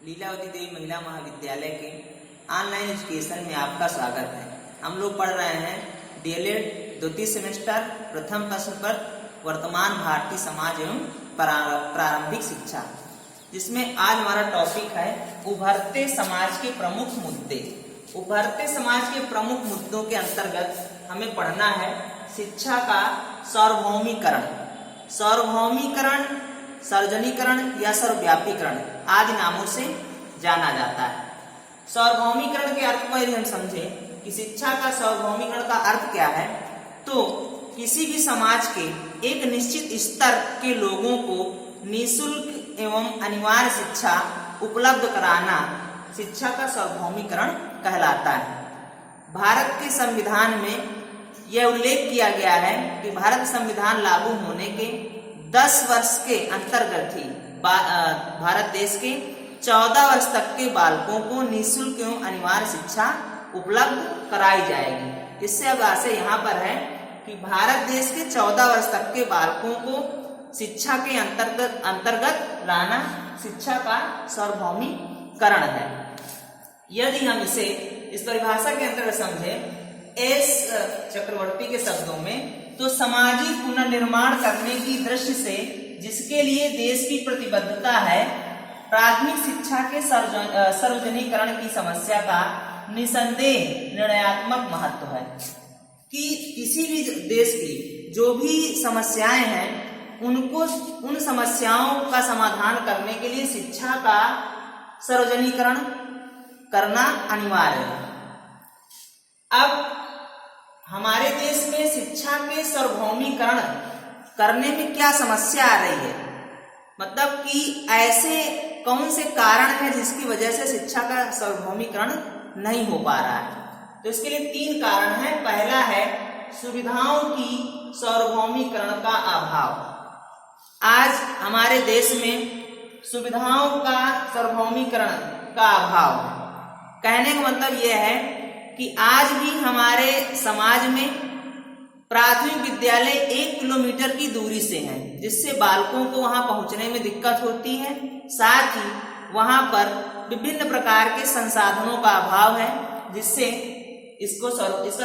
लीलावती देवी महिला महाविद्यालय के ऑनलाइन एजुकेशन में आपका स्वागत है। हम लोग पढ़ रहे हैं डीएलएड द्वितीय सेमेस्टर प्रथम प्रश्न पर वर्तमान भारतीय समाज एवं प्रारंभिक शिक्षा, जिसमें आज हमारा टॉपिक है उभरते समाज के प्रमुख मुद्दे। उभरते समाज के प्रमुख मुद्दों के अंतर्गत हमें पढ़ना है शिक्षा का सार्वभौमिकरण। सार्वभौमिकरण, सार्वजनिकरण या सर्वव्यापीकरण आदि नामों से जाना जाता है। सार्वभौमिकरण के अर्थ को यदि हम समझें कि शिक्षा का सार्वभौमिकरण का अर्थ क्या है, तो किसी भी समाज के एक निश्चित स्तर के लोगों को निःशुल्क एवं अनिवार्य शिक्षा उपलब्ध कराना शिक्षा का सार्वभौमिकरण कहलाता है। भारत के संविधान में यह उल्लेख किया गया है कि भारत संविधान लागू होने के 10 वर्ष के अंतर्गत ही भारत देश के 14 वर्ष तक के बालकों को निःशुल्क एवं अनिवार्य शिक्षा उपलब्ध कराई जाएगी। इससे अब आशय यहाँ पर है कि भारत देश के 14 वर्ष तक के बालकों को शिक्षा के अंतर्गत लाना शिक्षा का सार्वभौमिकरण है। यदि हम इस परिभाषा के अंतर्गत समझें एस चक्रवर्ती के शब्दों में, तो सामाजिक पुनर्निर्माण करने की दृष्टि से जिसके लिए देश की प्रतिबद्धता है, प्राथमिक शिक्षा के सार्वजनिकरण की समस्या का निसंदेह निर्णयात्मक महत्व है कि किसी भी देश की जो भी समस्याएं हैं उनको उन समस्याओं का समाधान करने के लिए शिक्षा का सार्वजनिकरण करना अनिवार्य है। अब हमारे देश में शिक्षा के सार्वभौमिकरण करने में क्या समस्या आ रही है, मतलब कि ऐसे कौन से कारण है जिसकी वजह से शिक्षा का सार्वभौमिकरण नहीं हो पा रहा है। तो इसके लिए 3 कारण हैं। पहला है सुविधाओं की सार्वभौमिकरण का अभाव। आज हमारे देश में सुविधाओं का सार्वभौमिकरण का अभाव है। कहने का मतलब यह है कि आज भी हमारे समाज में प्राथमिक विद्यालय 1 किलोमीटर की दूरी से है, जिससे बालकों को वहां पहुंचने में दिक्कत होती है। साथ ही वहां पर विभिन्न प्रकार के संसाधनों का अभाव है, जिससे इसका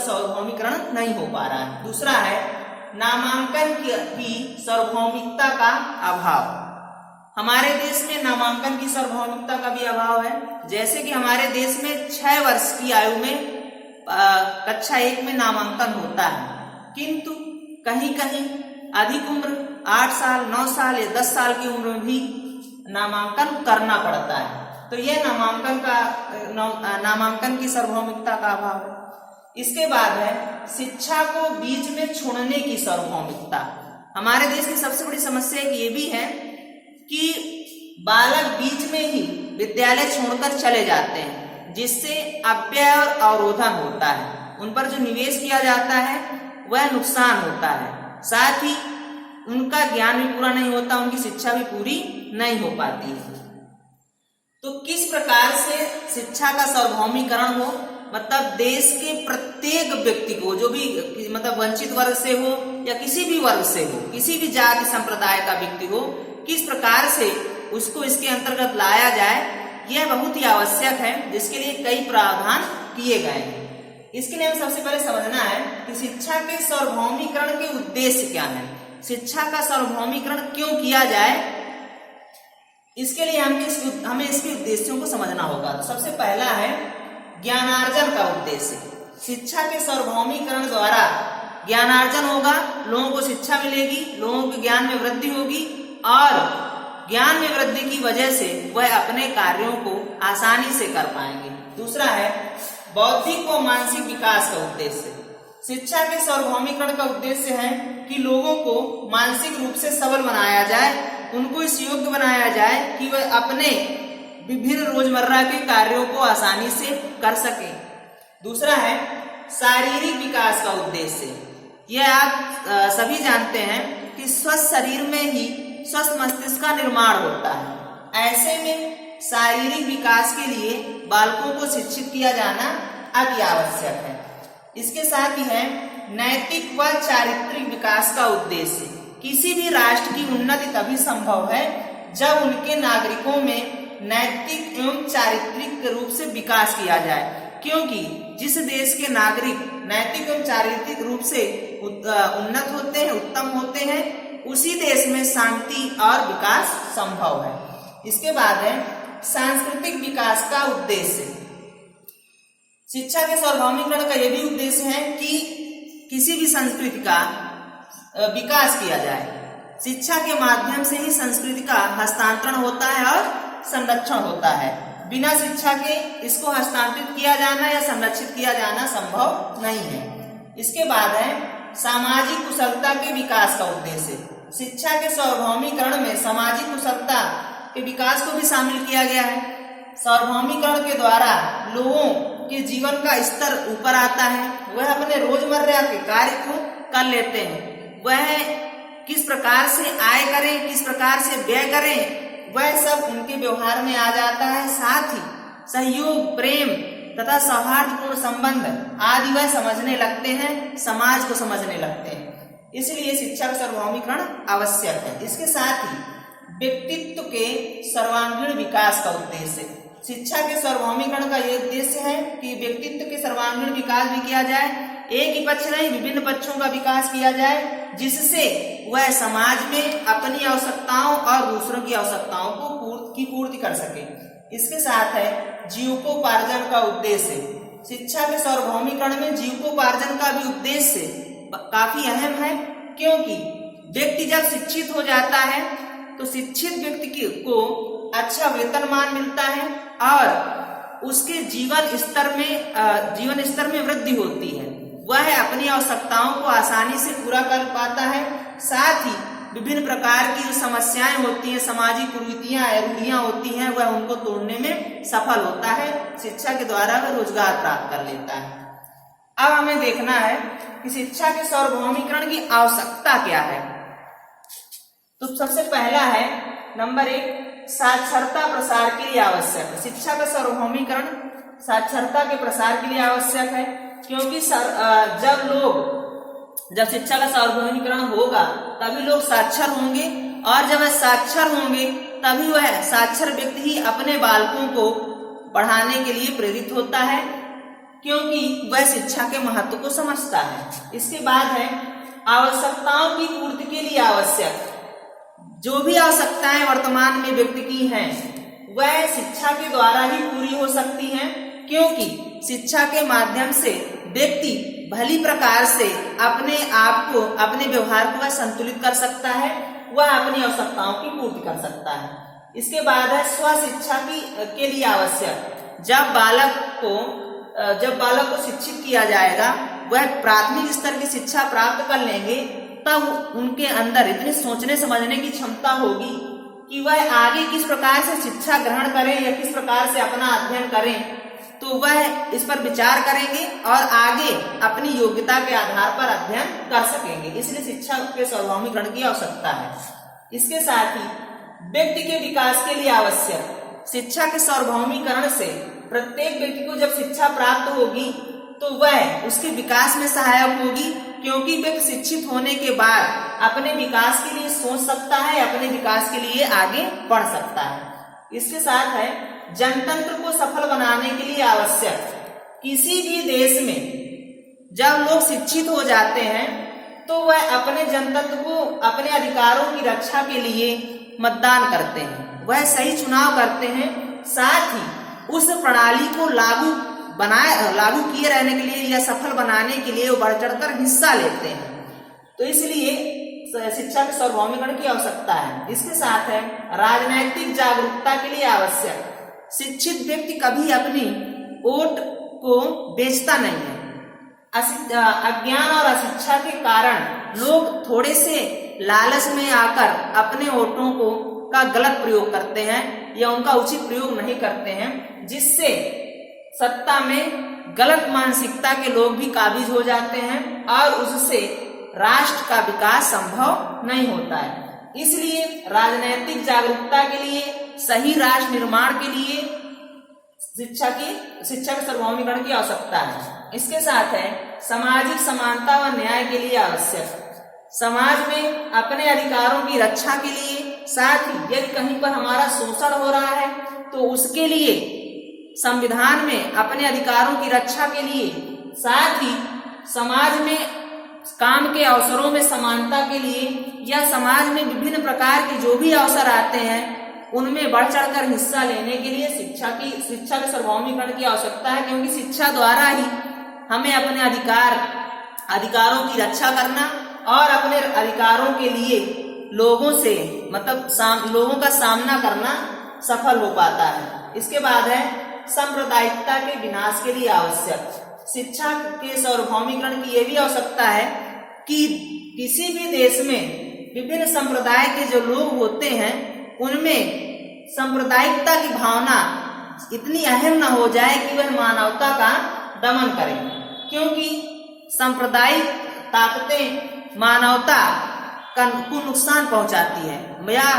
सार्वभौमिकरण नहीं हो पा रहा है। दूसरा है नामांकन की सार्वभौमिकता का अभाव। हमारे देश में नामांकन की सार्वभौमिकता का भी अभाव है। जैसे कि हमारे देश में 6 वर्ष की आयु में कक्षा 1 में नामांकन होता है, किंतु कहीं कहीं अधिक उम्र 8 साल, 9 साल या 10 साल की उम्र में भी नामांकन करना पड़ता है। तो यह नामांकन की सार्वभौमिकता का अभाव है। इसके बाद है शिक्षा को बीच में छोड़ने की सार्वभौमिकता। हमारे देश की सबसे बड़ी समस्या ये भी है कि बालक बीच में ही विद्यालय छोड़कर चले जाते हैं, जिससे अव्यय और अवरोधन होता है। उन पर जो निवेश किया जाता है वह नुकसान होता है। साथ ही उनका ज्ञान भी पूरा नहीं होता, उनकी शिक्षा भी पूरी नहीं हो पाती है। तो किस प्रकार से शिक्षा का सार्वभौमिकरण हो, मतलब देश के प्रत्येक व्यक्ति को, जो भी मतलब वंचित वर्ग से हो या किसी भी वर्ग से हो, किसी भी जाति संप्रदाय का व्यक्ति हो, किस प्रकार से उसको इसके अंतर्गत लाया जाए, यह बहुत ही आवश्यक है, जिसके लिए कई प्रावधान किए गए हैं। इसके लिए हमें सबसे पहले समझना है कि शिक्षा के सार्वभौमिकरण के उद्देश्य क्या है, शिक्षा का सार्वभौमिकरण क्यों किया जाए। इसके लिए हमें इसके उद्देश्यों को समझना होगा। तो सबसे पहला है ज्ञानार्जन का उद्देश्य। शिक्षा के सार्वभौमिकरण द्वारा ज्ञानार्जन होगा, लोगों को शिक्षा मिलेगी, लोगों के ज्ञान में वृद्धि होगी और ज्ञान में वृद्धि की वजह से वह अपने कार्यों को आसानी से कर पाएंगे। दूसरा है बौद्धिक व मानसिक विकास का उद्देश्य। शिक्षा के सार्वभौमिकरण का उद्देश्य है कि लोगों को मानसिक रूप से सबल बनाया जाए, उनको इस योग्य बनाया जाए कि वह अपने विभिन्न रोजमर्रा के कार्यों को आसानी से कर सके। दूसरा है शारीरिक विकास का उद्देश्य। यह आप सभी जानते हैं कि स्वस्थ शरीर में ही स्वस्थ मस्तिष्क का निर्माण होता है। ऐसे में शारीरिक विकास के लिए बालकों को शिक्षित किया जाना अति आवश्यक है। इसके साथ ही है नैतिक व चारित्रिक विकास का उद्देश्य। किसी भी राष्ट्र की उन्नति तभी संभव है जब उनके नागरिकों में नैतिक एवं चारित्रिक रूप से विकास किया जाए, क्योंकि जिस देश के नागरिक नैतिक एवं चारित्रिक रूप से उन्नत होते हैं, उत्तम होते हैं, उसी देश में शांति और विकास संभव है। इसके बाद है सांस्कृतिक विकास का उद्देश्य। शिक्षा के सार्वभौमिकरण का यह भी उद्देश्य है कि किसी भी संस्कृति का विकास किया जाए। शिक्षा के माध्यम से ही संस्कृति का हस्तांतरण होता है और संरक्षण होता है। बिना शिक्षा के इसको हस्तांतरित किया जाना या संरक्षित किया जाना संभव नहीं है। इसके बाद है सामाजिक कुशलता के विकास का उद्देश्य। शिक्षा के सार्वभौमिकरण में सामाजिक कुशलता के विकास को भी शामिल किया गया है। सार्वभौमिकरण के द्वारा लोगों के जीवन का स्तर ऊपर आता है, वह अपने रोजमर्रा के कार्य को कर लेते हैं, वह किस प्रकार से आय करें, किस प्रकार से व्यय करें, वह सब उनके व्यवहार में आ जाता है। साथ ही सहयोग, प्रेम तथा सौहार्दपूर्ण संबंध आदि वह समझने लगते हैं, समाज को समझने लगते हैं। इसलिए शिक्षा का सार्वभौमिकरण आवश्यक है। इसके साथ ही व्यक्तित्व के सर्वांगीण विकास का उद्देश्य। शिक्षा के सार्वभौमिकरण का यह उद्देश्य है कि व्यक्तित्व के सर्वांगीण विकास भी किया जाए, एक ही पक्ष नहीं विभिन्न पक्षों का विकास किया जाए, जिससे वह समाज में अपनी आवश्यकताओं और दूसरों की आवश्यकताओं को पूर्ति कर सके। इसके साथ है जीविकोपार्जन का उद्देश्य। शिक्षा के सार्वभौमिकरण में जीविकोपार्जन का भी उद्देश्य काफी अहम है, क्योंकि व्यक्ति जब शिक्षित हो जाता है तो शिक्षित व्यक्ति को अच्छा वेतनमान मिलता है और उसके जीवन स्तर में वृद्धि होती है। वह अपनी आवश्यकताओं को आसानी से पूरा कर पाता है। साथ ही विभिन्न प्रकार की जो समस्याएं होती हैं, सामाजिक कुरीतियां, रूढ़ियां होती हैं, वह उनको तोड़ने में सफल होता है। शिक्षा के द्वारा वह रोजगार प्राप्त कर लेता है। अब हमें देखना है कि शिक्षा के सार्वभौमिकरण की आवश्यकता क्या है। तो सबसे पहला है नंबर 1, साक्षरता प्रसार के लिए आवश्यक है। शिक्षा का सार्वभौमिकरण साक्षरता के प्रसार के लिए आवश्यक है, क्योंकि जब शिक्षा का सार्वभौमिकरण होगा तभी लोग साक्षर होंगे, और जब वह साक्षर होंगे तभी वह साक्षर व्यक्ति ही अपने बालकों को पढ़ाने के लिए प्रेरित होता है, क्योंकि वह शिक्षा के महत्व को समझता है। इसके बाद है आवश्यकताओं की पूर्ति के लिए आवश्यक। जो भी आवश्यकताएं वर्तमान में व्यक्ति की हैं, वह शिक्षा के द्वारा ही पूरी हो सकती हैं, क्योंकि शिक्षा के माध्यम से व्यक्ति भली प्रकार से अपने आप को, अपने व्यवहार को वह संतुलित कर सकता है, वह अपनी आवश्यकताओं की पूर्ति कर सकता है। इसके बाद है स्वशिक्षा के लिए आवश्यक। जब बालक को शिक्षित किया जाएगा, वह प्राथमिक स्तर की शिक्षा प्राप्त कर लेंगे, तब उनके अंदर इतनी सोचने समझने की क्षमता होगी कि वह आगे किस प्रकार से शिक्षा ग्रहण करें या किस प्रकार से अपना अध्ययन करें, तो वह इस पर विचार करेंगे और आगे अपनी योग्यता के आधार पर अध्ययन कर सकेंगे। इसलिए शिक्षा के सार्वभौमिकरण की आवश्यकता है। इसके साथ ही व्यक्ति के विकास के लिए आवश्यक। शिक्षा के सार्वभौमिकरण से प्रत्येक व्यक्ति को जब शिक्षा प्राप्त होगी तो वह उसके विकास में सहायक होगी, क्योंकि व्यक्ति शिक्षित होने के बाद अपने विकास के लिए सोच सकता है, अपने विकास के लिए आगे बढ़ सकता है। इसके साथ है जनतंत्र को सफल बनाने के लिए आवश्यक। किसी भी देश में जब लोग शिक्षित हो जाते हैं तो वह अपने जनतंत्र को, अपने अधिकारों की रक्षा के लिए मतदान करते हैं, वह सही चुनाव करते हैं। साथ ही उस प्रणाली को लागू किए रहने के लिए या सफल बनाने के लिए वो बढ़ चढ़कर हिस्सा लेते हैं। तो इसलिए शिक्षा के सार्वभौमिकरण की आवश्यकता है। इसके साथ है राजनैतिक जागरूकता के लिए आवश्यक। शिक्षित व्यक्ति कभी अपनी वोट को बेचता नहीं है। अज्ञान और अशिक्षा के कारण लोग थोड़े से लालच में आकर अपने वोटों का गलत प्रयोग करते हैं या उनका उचित प्रयोग नहीं करते हैं, जिससे सत्ता में गलत मानसिकता के लोग भी काबिज हो जाते हैं और उससे राष्ट्र का विकास संभव नहीं होता है। इसलिए राजनैतिक जागरूकता के लिए, सही राष्ट्र निर्माण के लिए शिक्षा के सार्वभौमिकरण की आवश्यकता है। इसके साथ है सामाजिक समानता व न्याय के लिए आवश्यक। समाज में अपने अधिकारों की रक्षा के लिए, साथ ही यदि कहीं पर हमारा शोषण हो रहा है तो उसके लिए संविधान में अपने अधिकारों की रक्षा के लिए, साथ ही समाज में काम के अवसरों में समानता के लिए या समाज में विभिन्न प्रकार के जो भी अवसर आते हैं उनमें बढ़ चढ़कर हिस्सा लेने के लिए शिक्षा के सार्वभौमिकरण की आवश्यकता है, क्योंकि शिक्षा द्वारा ही हमें अपने अधिकारों की रक्षा करना और अपने अधिकारों के लिए लोगों से लोगों का सामना करना सफल हो पाता है। इसके बाद है सांप्रदायिकता के विनाश के लिए आवश्यक। शिक्षा के सार्वभौमिकरण की यह भी आवश्यकता है कि किसी भी देश में विभिन्न संप्रदाय के जो लोग होते हैं उनमें सांप्रदायिकता की भावना इतनी अहम न हो जाए कि वह मानवता का दमन करें, क्योंकि सांप्रदायिक ताकतें मानवता को नुकसान पहुंचाती है या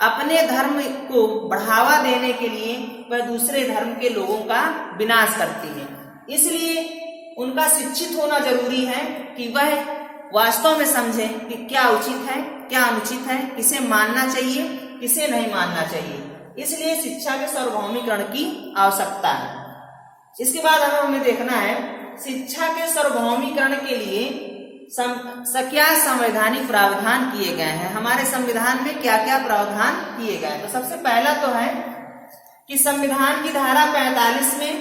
अपने धर्म को बढ़ावा देने के लिए वह दूसरे धर्म के लोगों का विनाश करती है। इसलिए उनका शिक्षित होना जरूरी है कि वह वास्तव में समझें कि क्या उचित है, क्या अनुचित है, किसे मानना चाहिए, किसे नहीं मानना चाहिए। इसलिए शिक्षा के सार्वभौमिकरण की आवश्यकता है। इसके बाद हमें देखना है शिक्षा के सार्वभौमिकरण के लिए क्या संवैधानिक प्रावधान किए गए हैं। हमारे संविधान में क्या क्या प्रावधान किए गए हैं। तो सबसे पहला तो है कि संविधान की धारा 45 में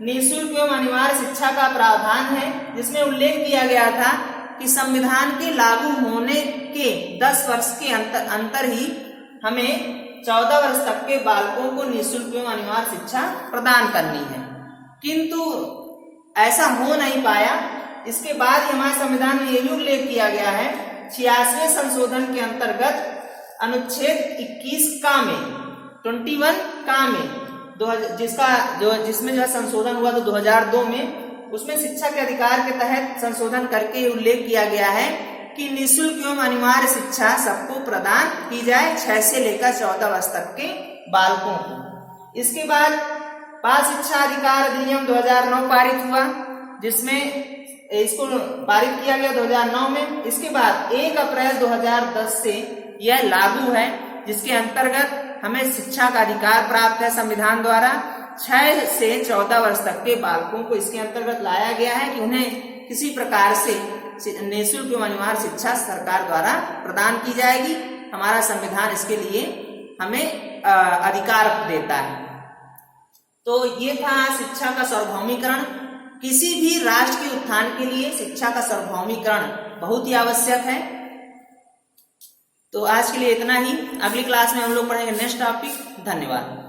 निःशुल्क एवं अनिवार्य शिक्षा का प्रावधान है, जिसमें उल्लेख किया गया था कि संविधान के लागू होने के 10 वर्ष के अंतर ही हमें 14 वर्ष तक के बालकों को निःशुल्क एवं अनिवार्य शिक्षा प्रदान करनी है, किंतु ऐसा हो नहीं पाया। इसके बाद हमारे संविधान में यह भी उल्लेख किया गया है 86वें संशोधन के अंतर्गत अनुच्छेद 21 का में 21 का में जिसमें जो संशोधन हुआ तो 2002 में, उसमें शिक्षा के अधिकार के तहत संशोधन करके उल्लेख किया गया है कि निःशुल्क एवं अनिवार्य शिक्षा सबको प्रदान की जाए 6 से लेकर 14 वर्ष तक के बालकों को। इसके बाद बाल शिक्षा अधिकार अधिनियम 2009 पारित हुआ, जिसमें इसको पारित किया गया 2009 में। इसके बाद 1 अप्रैल 2010 से यह लागू है, जिसके अंतर्गत हमें शिक्षा का अधिकार प्राप्त है संविधान द्वारा। 6 से 14 वर्ष तक के बालकों को इसके अंतर्गत लाया गया है कि उन्हें किसी प्रकार से निःशुल्क एवं अनिवार्य शिक्षा सरकार द्वारा प्रदान की जाएगी। हमारा संविधान इसके लिए हमें अधिकार देता है। तो ये था शिक्षा का सार्वभौमिकरण। किसी भी राष्ट्र के उत्थान के लिए शिक्षा का सार्वभौमिकरण बहुत ही आवश्यक है। तो आज के लिए इतना ही। अगली क्लास में हम लोग पढ़ेंगे नेक्स्ट टॉपिक। धन्यवाद।